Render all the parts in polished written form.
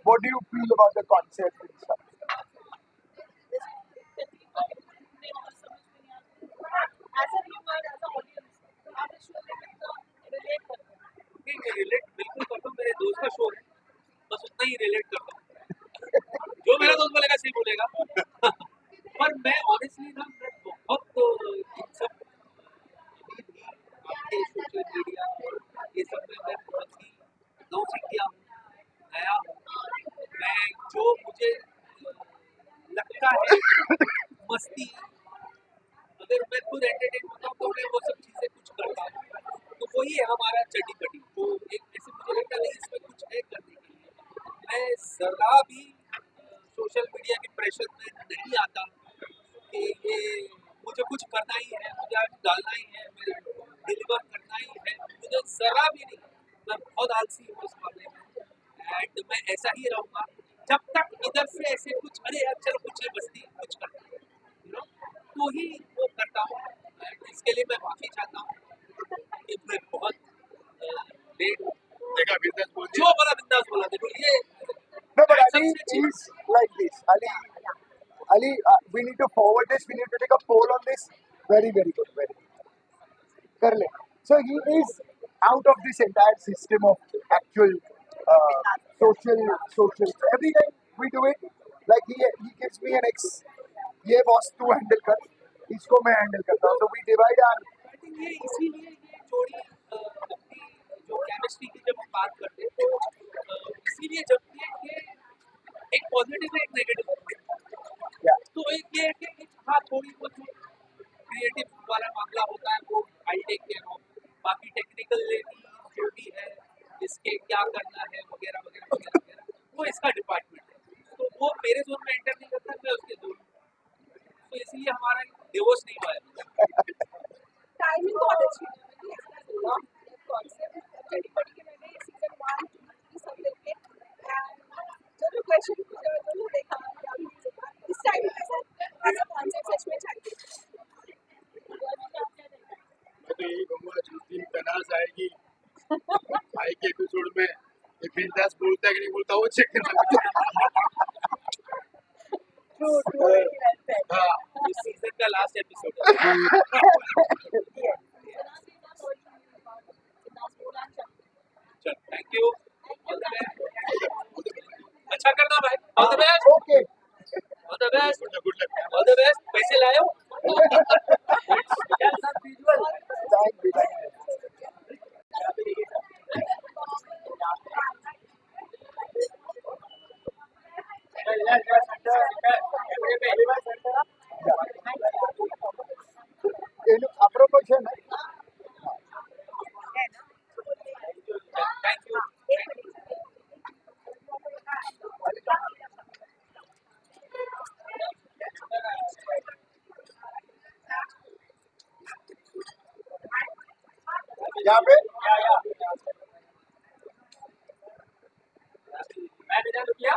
What do you feel about the concept and stuff? नहीं relate बिल्कुल करता हूँ, मेरे दोस्त का शो है, बस उतना ही रिलेट करता हूँ। जो मेरा दोस्त बोलेगा सही बोलेगा। पर मैं ऑनेस्टली ना मैं बहुत इन सब आपके सोशल मीडिया ये सब में मैं बहुत ही नौसिखिया हूँ, नया हूँ। मैं जो मुझे लगता है मस्ती, अगर मैं खुद एंटरटेन होता हूँ तो मैं वो सब चीज़ें कुछ करता हूँ। तो वही है हमारा चटी पटी। तो एक ऐसे मुझे लगता है इसमें कुछ है करने के लिए। मैं ज़रा भी सोशल मीडिया के प्रेशर में नहीं आता कि ये मुझे कुछ करना ही है, मुझे आज डालना ही है, मुझे डिलीवर करना ही है, मुझे ज़रा भी नहीं। मैं बहुत आलसी हूँ इस मामले में एंड मैं ऐसा ही रहूँगा जब तक इधर से ऐसे कुछ अरे यार चलो कुछ है बस्ती कुछ करना है तो ही वो करता हूँ। इसके लिए मैं माफ़ी चाहता हूँ कि मैं बहुत लेट देखा बिजनेस बोल जो बोला बिंदास बोला देखो ये No, but सबसे Ali अच्छी is like this. Ali, we need to forward this. We need to take a poll on this. Very, very good. Very good. Karle. So he is out of this entire system of actual social. Every time we do it, like he gives me an X. ये boss तू handle कर, इसको मैं handle करता हूँ. So we divide our. I think ये इसीलिए ये जोड़ी अपनी जो केमिस्ट्री की जब हम बात करते हैं तो इसीलिए जब ये एक पॉजिटिव है एक नेगेटिव Yeah. तो एक ये है कि हाँ थोड़ी बहुत क्रिएटिव वाला मामला होता है वो आई टेक केयर ऑफ, बाकी टेक्निकल जो भी है इसके क्या करना है वगैरह वगैरह वगैरह वगैरह वो इसका डिपार्टमेंट है। तो वो मेरे जोन में एंटर नहीं करता, मैं उसके जोन में, तो इसलिए हमारा डिवोर्स नहीं हुआ है। टाइमिंग बहुत अच्छी है कॉन्सेप्ट जड़ी पड़ी के मैंने सीजन 1 2 सब देखे जो भी क्वेश्चन पूछे जो देखा इस टाइम पे ऐसा कॉन्सेप्ट सच में चाहिए। मैं तो यही कहूँगा जिस दिन तनाज आएगी भाई के एपिसोड में ये बिंदास बोलता है कि नहीं बोलता वो चेक करना हाँ इस सीजन का लास्ट एपिसोड है। चल थैंक यू, अच्छा करना भाई, all the best, Okay. All the best, good luck all the best. पैसे लाए हो? Thank you. आपरो क्वेश्चन है. Thank you. यहाँ पे मैं बिना रुकिया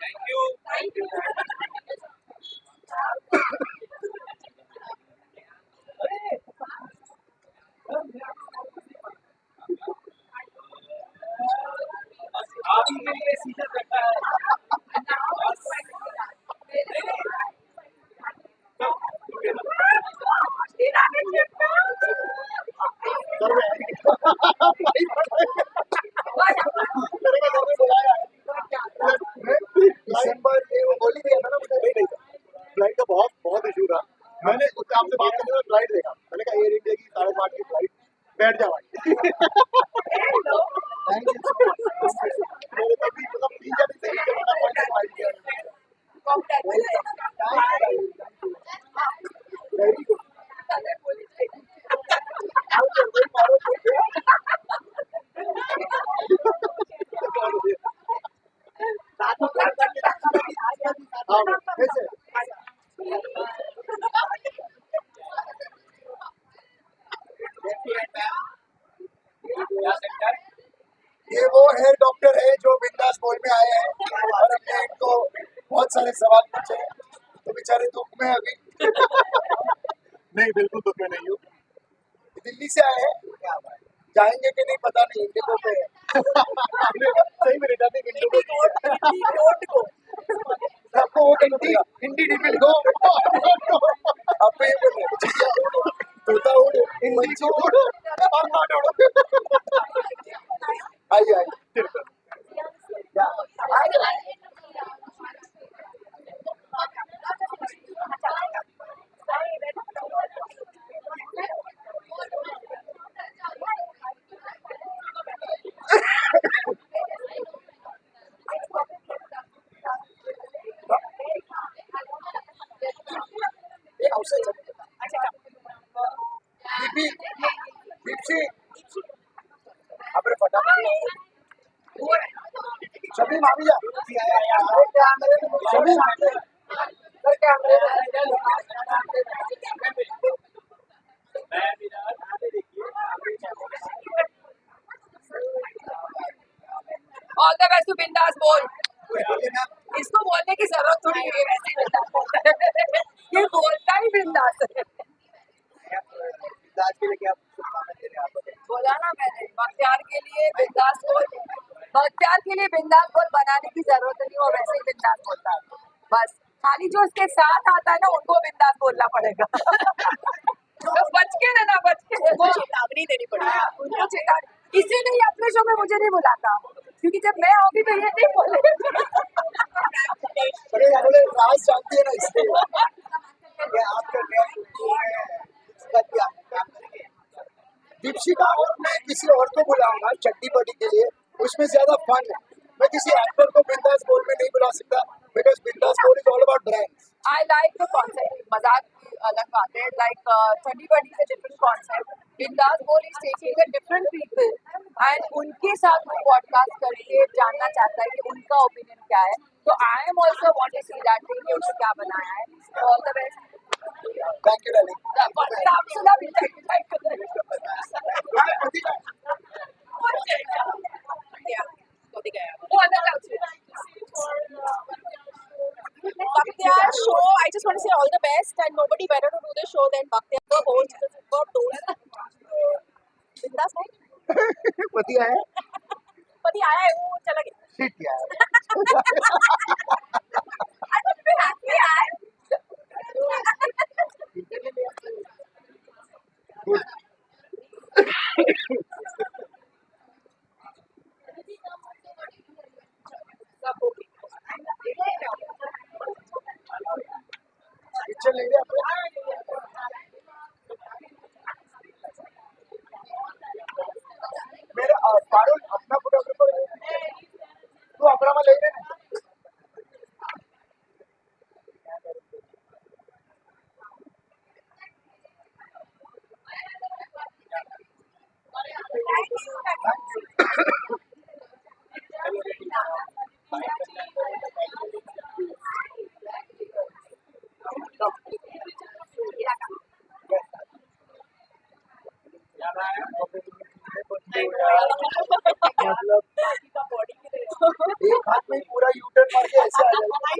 थैंक यू। अभी के लिए सीजन रखा है दिसंबर में वो बोली दिया था ना मुझे. नहीं फ्लाइट का बहुत इशू था. मैंने उससे आपसे बात करने में फ्लाइट देखा. मैंने कहा एयर इंडिया की 5:30 की फ्लाइट बैठ जाओ. Thank you so much. मेरे को भी मतलब 3-4 दिन से बड़ा पॉइंट फाइल किया. Very good. ये वो हेयर डॉक्टर है जो बिंदास बॉल में आए हैं और हमने इनको बहुत सारे सवाल पूछे तो बेचारे दुख में अभी. नहीं बिल्कुल दुख में नहीं हूँ. दिल्ली से आए हैं, जाएंगे कि नहीं पता नहीं, इंडिगो पे है। सही में रिटर्न इंडिगो को आपको वो हिंदी डिफिल गो आप ये बोल रहे तोता उड़ हिंदी को उड़ और नॉट उड़ आइए आइए ये अवसर दीपी दीप्सी अपने फटाफट सभी मामी जा सभी ऑल द बेस्ट टू बिंदास बोल। इसको बोलने की जरूरत थोड़ी है, वैसे ही बिंदास बोलता है। ये बोलता ही बिंदास है। आज के लिए क्या शुभकामनाएं दे रहे हैं आप? बोला ना मैंने, बख्तियार के लिए बिंदास बोल, बख्तियार के लिए बिंदास बोल बनाने की जरूरत नहीं, वो वैसे ही बिंदास बोलता है। बस खाली जो उसके साथ आता है ना, उनको बिंदास बोलना पड़ेगा। तो बच के रहना, बच के वो चेतावनी देनी पड़ेगी उनको, चेतावनी। इसीलिए अपने शो में मुझे नहीं बुलाता, क्योंकि जब मैं आऊंगी तो ये नहीं बोले। अरे अरे राज जानती है ना इसलिए ये आपका नया शो है इसका क्या काम करेंगे दीपशिका और मैं किसी और को बुलाऊंगा चट्टी बड़ी के लिए, उसमें ज्यादा फन है। मैं किसी एक्टर को बिंदास बोल में नहीं बुला सकता बिकॉज बिंदास बोल is all about brands. I like the concept. मजाक की अलग बात है. Like Chandi Badi is a different concept. Bindas Bol is taking a different people and उनके साथ वो podcast करके जानना चाहता है कि उनका opinion क्या है. So I am also want to see that thing कि उसने क्या बनाया है. So all the best. Thank you darling. नाम सुना भी Bhaktiyar show, I just want to say all the best and nobody better to do the show than Bhaktiyar. The host is a superb host. Bindas भाई पति आया पति आया है, वो चला गया. ठीक किया I would be happy यार. पिक्चर लेंगे मेरा पारुल अपना फोटोग्राफर तू अपना ले रहे ना मतलब एक हाथ में पूरा यूटर्न मार के ऐसे आ जाए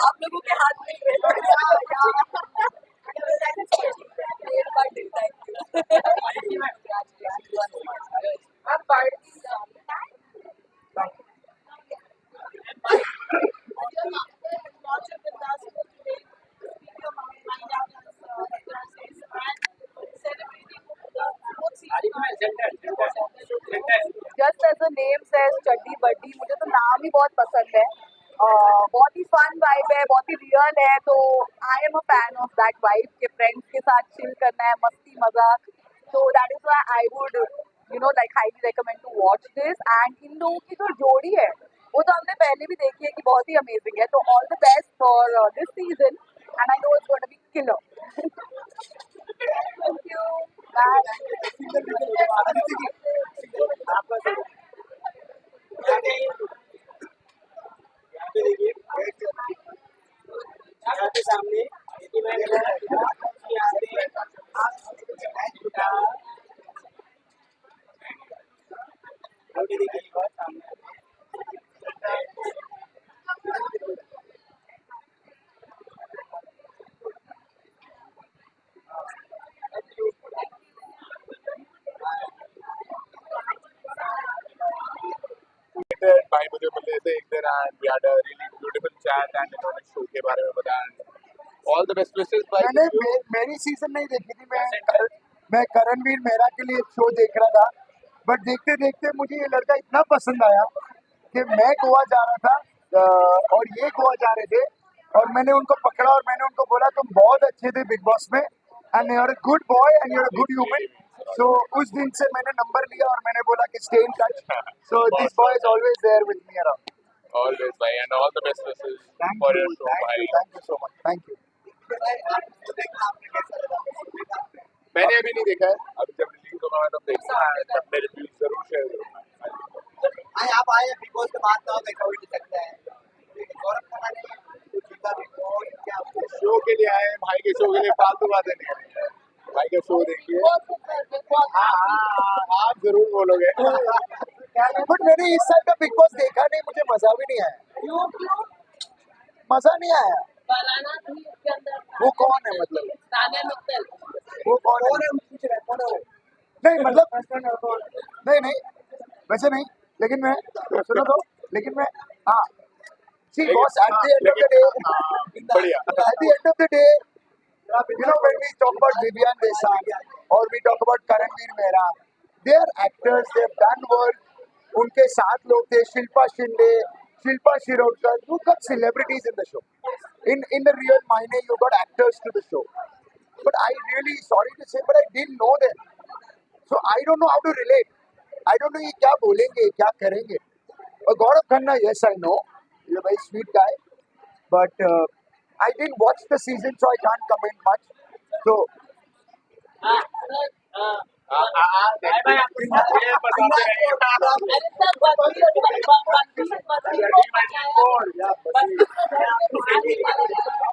आप लोगों के हाथ में just as a name says chaddi buddy, मुझे तो नाम ही बहुत पसंद है. बहुत ही फन वाइब है, बहुत ही रियल है. तो I am a fan of that vibe के फ्रेंड्स के साथ चिल करना है, मस्ती मजाक. तो that is why I would like highly recommend to watch this. And इन लोगों की जो जोड़ी है वो तो हमने पहले भी देखी है कि बहुत ही अमेजिंग है. तो all the best for this season and I know it's going to be killer. Thank you. सामने excited. भाई मुझे मिले थे एक दिन and we had a really beautiful chat and इन्होंने शो के बारे में बताया. All the best wishes भाई. मैंने मेरी सीजन नहीं देखी थी, मैं करणवीर मेहरा के लिए शो देख रहा था, बट देखते देखते मुझे ये लड़का इतना पसंद आया कि मैं गोवा जा रहा था और ये गोवा जा रहे थे और मैंने उनको पकड़ा और मैंने उनको बोला तुम बहुत अच्छे थे बिग बॉस में and you are a good boy and you are a good human. So उस दिन से मैंने नंबर लिया और मैंने बोला कि stay in touch. So this boy is always there with me around. Always भाई and all the best wishes for your show भाई. Thank you so much. Thank you. मैंने अभी नहीं देखा है. अभी जब रिलीज होगा मैं तब देखूंगा. तब मैं रिव्यू जरूर शेयर करूंगा. आप आए बिग बॉस के बाद तो देखा भी सकता है गौरव खन्ना ने जीता बिग बॉस क्या शो के लिए आए भाई के शो के लिए फालतू बातें नहीं करेंगे. भाई का शो देखिए. हाँ आप जरूर बोलोगे. बट मैंने इस साल का बिग बॉस देखा नहीं, मुझे मजा भी नहीं आया. मजा नहीं आया. वो कौन है मतलब? वो कौन है? नहीं मतलब नहीं वैसे नहीं, लेकिन मैं सुनो तो, लेकिन मैं हाँ see boss at the end of the day, बढ़िया. at the end of the day, you know, when we talk about Vivian Desai or we talk about Karanveer Mehra, they are actors, they have done work. उनके साथ लोग थे Shilpa Shinde, Shilpa Shirodkar, you got celebrities in the show. In the real मायने you got actors to the show. But I really sorry to say, but I didn't know them. So I don't know how to relate. I don't know ये क्या बोलेंगे, क्या करेंगे. और Gaurav Khanna, yes I know, he's a very sweet guy, but I didn't watch the season, so I can't comment much. So ये बताते रहिए.